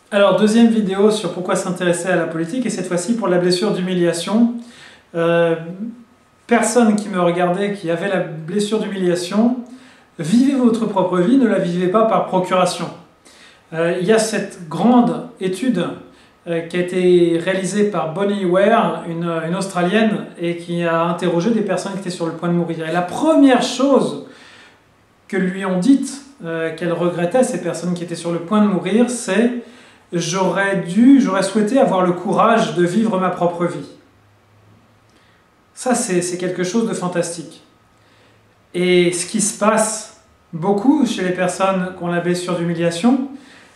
Alors, deuxième vidéo sur pourquoi s'intéresser à la politique, et cette fois-ci pour la blessure d'humiliation. Personne qui me regardait qui avait la blessure d'humiliation, vivez votre propre vie, ne la vivez pas par procuration. Il y a cette grande étude qui a été réalisée par Bonnie Ware, une Australienne, et qui a interrogé des personnes qui étaient sur le point de mourir. Et la première chose que lui ont dite qu'elle regrettait, ces personnes qui étaient sur le point de mourir, c'est « j'aurais souhaité avoir le courage de vivre ma propre vie ». Ça, c'est quelque chose de fantastique. Et ce qui se passe beaucoup chez les personnes qui ont la blessure d'humiliation,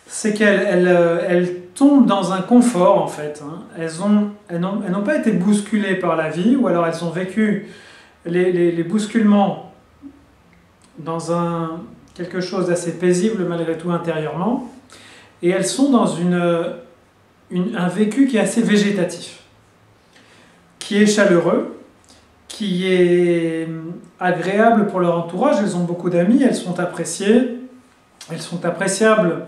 c'est qu'elles tombent dans un confort, en fait. Elles n'ont pas été bousculées par la vie, ou alors elles ont vécu les bousculements dans quelque chose d'assez paisible, malgré tout, intérieurement, et elles sont dans un vécu qui est assez végétatif, qui est chaleureux, qui est agréable pour leur entourage. Elles ont beaucoup d'amis, elles sont appréciées, elles sont appréciables,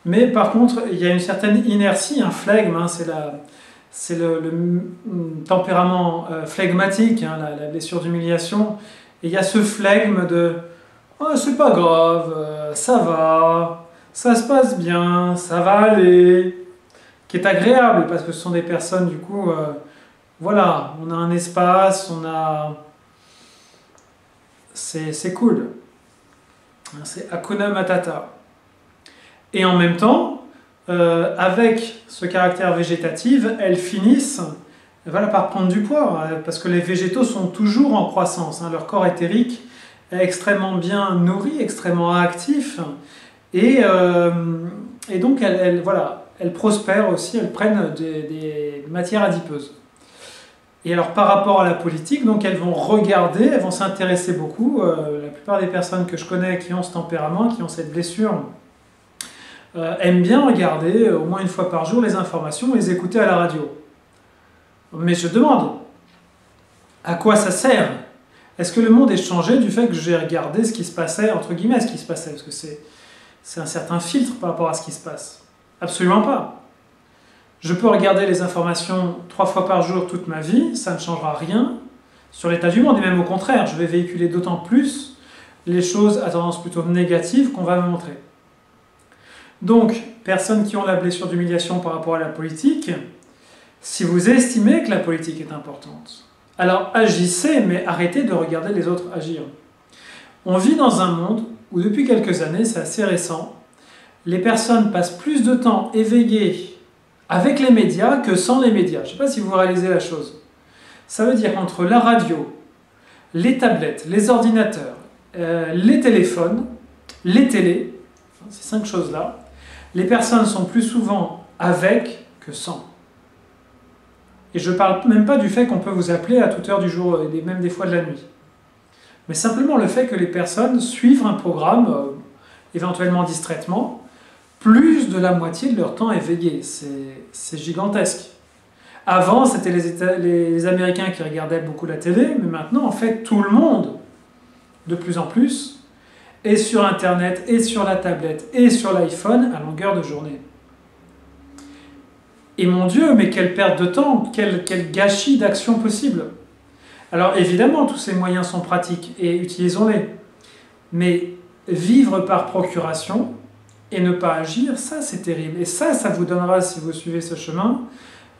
mais par contre, il y a une certaine inertie, un flegme, c'est le tempérament flegmatique, la blessure d'humiliation, et il y a ce flegme de « oh, c'est pas grave, ça va, ça se passe bien, ça va aller », qui est agréable, parce que ce sont des personnes, du coup, voilà, on a un espace, c'est cool. C'est Hakuna Matata. Et en même temps, avec ce caractère végétatif, elles finissent par prendre du poids, parce que les végétaux sont toujours en croissance. Leur corps éthérique est extrêmement bien nourri, extrêmement actif, et donc elles prospèrent aussi, elles prennent des matières adipeuses. Et alors par rapport à la politique, donc elles vont regarder, elles vont s'intéresser beaucoup. La plupart des personnes que je connais qui ont ce tempérament, qui ont cette blessure, aiment bien regarder au moins une fois par jour les informations et les écouter à la radio. Mais je demande, à quoi ça sert? Est-ce que le monde est changé du fait que j'ai regardé ce qui se passait, entre guillemets, ce qui se passait? Parce que c'est un certain filtre par rapport à ce qui se passe. Absolument pas. Je peux regarder les informations 3 fois par jour toute ma vie, ça ne changera rien sur l'état du monde, et même au contraire, je vais véhiculer d'autant plus les choses à tendance plutôt négative qu'on va me montrer. Donc, personnes qui ont la blessure d'humiliation par rapport à la politique, si vous estimez que la politique est importante, alors agissez, mais arrêtez de regarder les autres agir. On vit dans un monde où depuis quelques années, c'est assez récent, les personnes passent plus de temps éveillées avec les médias que sans les médias. Je ne sais pas si vous réalisez la chose. Ça veut dire qu'entre la radio, les tablettes, les ordinateurs, les téléphones, les télés, ces 5 choses-là, les personnes sont plus souvent avec que sans. Et je ne parle même pas du fait qu'on peut vous appeler à toute heure du jour, et même des fois de la nuit. Mais simplement le fait que les personnes suivent un programme, éventuellement distraitement, plus de la moitié de leur temps éveillé. C'est gigantesque. Avant, c'était les Américains qui regardaient beaucoup la télé, mais maintenant, en fait, tout le monde, de plus en plus, est sur Internet, et sur la tablette, et sur l'iPhone à longueur de journée. Et mon Dieu, mais quelle perte de temps, quel gâchis d'action possible. Alors évidemment, tous ces moyens sont pratiques, et utilisons-les. Mais vivre par procuration, et ne pas agir, ça c'est terrible. Et ça vous donnera, si vous suivez ce chemin,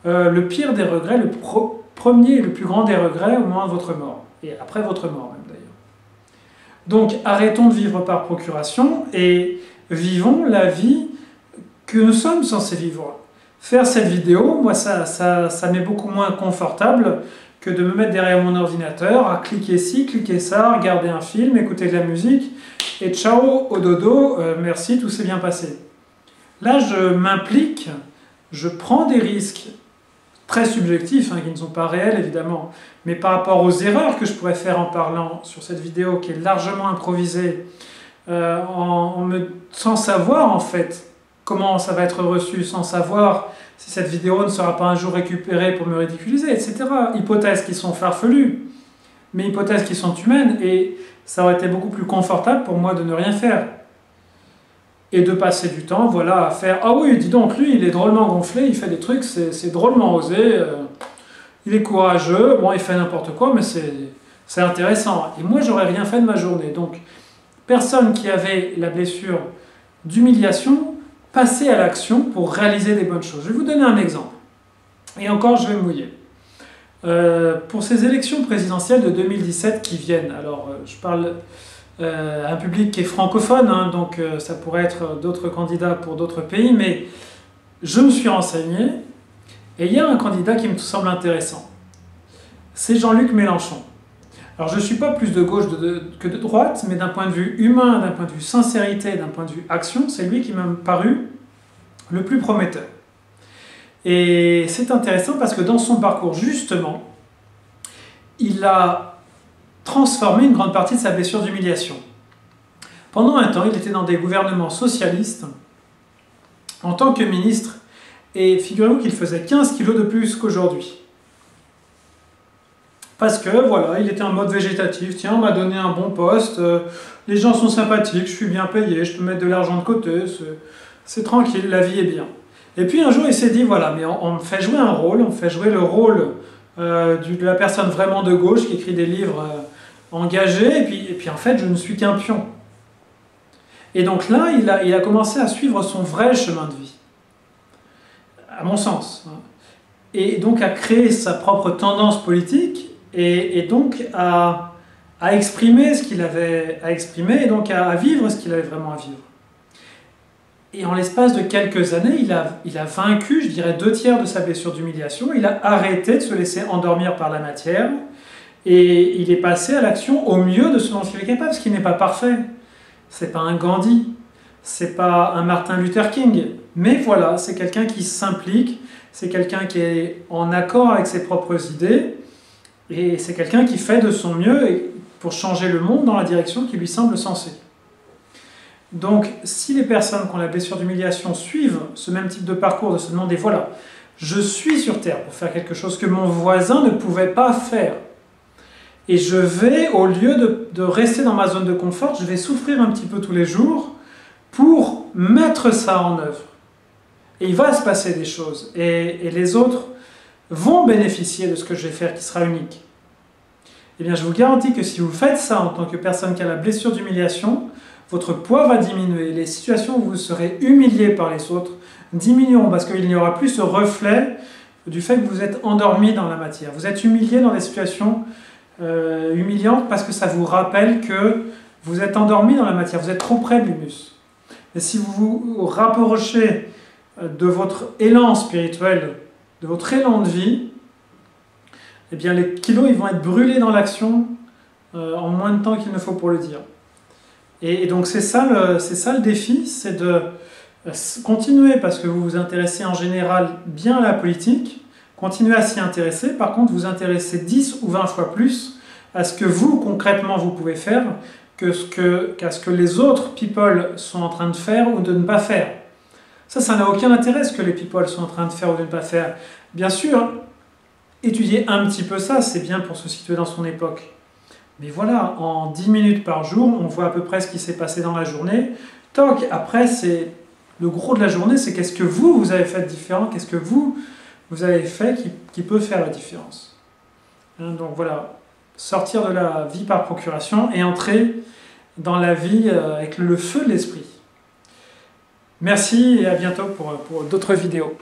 le pire des regrets, le premier et le plus grand des regrets au moment de votre mort. Et après votre mort même d'ailleurs. Donc arrêtons de vivre par procuration et vivons la vie que nous sommes censés vivre. Faire cette vidéo, moi ça m'est beaucoup moins confortable que de me mettre derrière mon ordinateur, à cliquer ci, cliquer ça, regarder un film, écouter de la musique, et ciao, au dodo, merci, tout s'est bien passé. Là, je m'implique, je prends des risques très subjectifs, qui ne sont pas réels évidemment, mais par rapport aux erreurs que je pourrais faire en parlant sur cette vidéo qui est largement improvisée, sans savoir en fait comment ça va être reçu, sans savoir si cette vidéo ne sera pas un jour récupérée pour me ridiculiser, etc. Hypothèses qui sont farfelues, mais hypothèses qui sont humaines, et ça aurait été beaucoup plus confortable pour moi de ne rien faire. et de passer du temps, voilà, à faire « Ah oui, dis donc, lui, il est drôlement gonflé, il fait des trucs, c'est drôlement osé, il est courageux, bon, il fait n'importe quoi, mais c'est intéressant. » Et moi, j'aurais rien fait de ma journée. Donc, personne qui avait la blessure d'humiliation passait à l'action pour réaliser des bonnes choses. Je vais vous donner un exemple. Et encore, je vais me mouiller. Pour ces élections présidentielles de 2017 qui viennent, alors je parle à un public qui est francophone, hein, donc ça pourrait être d'autres candidats pour d'autres pays, mais je me suis renseigné et il y a un candidat qui me semble intéressant. C'est Jean-Luc Mélenchon. Alors je ne suis pas plus de gauche que de droite, mais d'un point de vue humain, d'un point de vue sincérité, d'un point de vue action, c'est lui qui m'a paru le plus prometteur. Et c'est intéressant parce que dans son parcours, justement, il a transformé une grande partie de sa blessure d'humiliation. Pendant un temps, il était dans des gouvernements socialistes en tant que ministre, et figurez-vous qu'il faisait 15 kilos de plus qu'aujourd'hui. Parce que, voilà, il était en mode végétatif. Tiens, on m'a donné un bon poste, les gens sont sympathiques, je suis bien payé, je peux mettre de l'argent de côté, c'est tranquille, la vie est bien. Et puis un jour, il s'est dit, voilà, mais on me fait jouer un rôle, on me fait jouer le rôle de la personne vraiment de gauche qui écrit des livres engagés, et puis en fait, je ne suis qu'un pion. Et donc là, il a commencé à suivre son vrai chemin de vie, à mon sens. Et donc à créer sa propre tendance politique, et donc à exprimer ce qu'il avait à exprimer, et donc à vivre ce qu'il avait vraiment à vivre. Et en l'espace de quelques années, il a vaincu, je dirais, 2/3 de sa blessure d'humiliation. Il a arrêté de se laisser endormir par la matière, et il est passé à l'action au mieux de ce dont il est capable, ce qui n'est pas parfait. C'est pas un Gandhi, c'est pas un Martin Luther King, mais voilà, c'est quelqu'un qui s'implique, c'est quelqu'un qui est en accord avec ses propres idées, et c'est quelqu'un qui fait de son mieux pour changer le monde dans la direction qui lui semble sensée. Donc, si les personnes qui ont la blessure d'humiliation suivent ce même type de parcours, de se demander, voilà, je suis sur Terre pour faire quelque chose que mon voisin ne pouvait pas faire, et je vais, au lieu de rester dans ma zone de confort, je vais souffrir un petit peu tous les jours pour mettre ça en œuvre. Et il va se passer des choses, et les autres vont bénéficier de ce que je vais faire qui sera unique. Eh bien, je vous garantis que si vous faites ça en tant que personne qui a la blessure d'humiliation, votre poids va diminuer, les situations où vous serez humilié par les autres diminueront parce qu'il n'y aura plus ce reflet du fait que vous êtes endormi dans la matière. Vous êtes humilié dans des situations humiliantes parce que ça vous rappelle que vous êtes endormi dans la matière, vous êtes trop près de l'humus. Et si vous vous rapprochez de votre élan spirituel, de votre élan de vie, eh bien les kilos ils vont être brûlés dans l'action en moins de temps qu'il ne faut pour le dire. Et donc c'est ça le défi, c'est de continuer parce que vous vous intéressez en général bien à la politique, continuez à s'y intéresser, par contre vous intéressez 10 ou 20 fois plus à ce que vous, concrètement, vous pouvez faire qu'à ce que les autres people sont en train de faire ou de ne pas faire. Ça n'a aucun intérêt ce que les people sont en train de faire ou de ne pas faire. Bien sûr, étudier un petit peu ça, c'est bien pour se situer dans son époque. Mais voilà, en 10 minutes par jour, on voit à peu près ce qui s'est passé dans la journée. Toc, après, c'est le gros de la journée, c'est qu'est-ce que vous avez fait de différent, qu'est-ce que vous avez fait qui peut faire la différence. Donc voilà, sortir de la vie par procuration et entrer dans la vie avec le feu de l'esprit. Merci et à bientôt pour d'autres vidéos.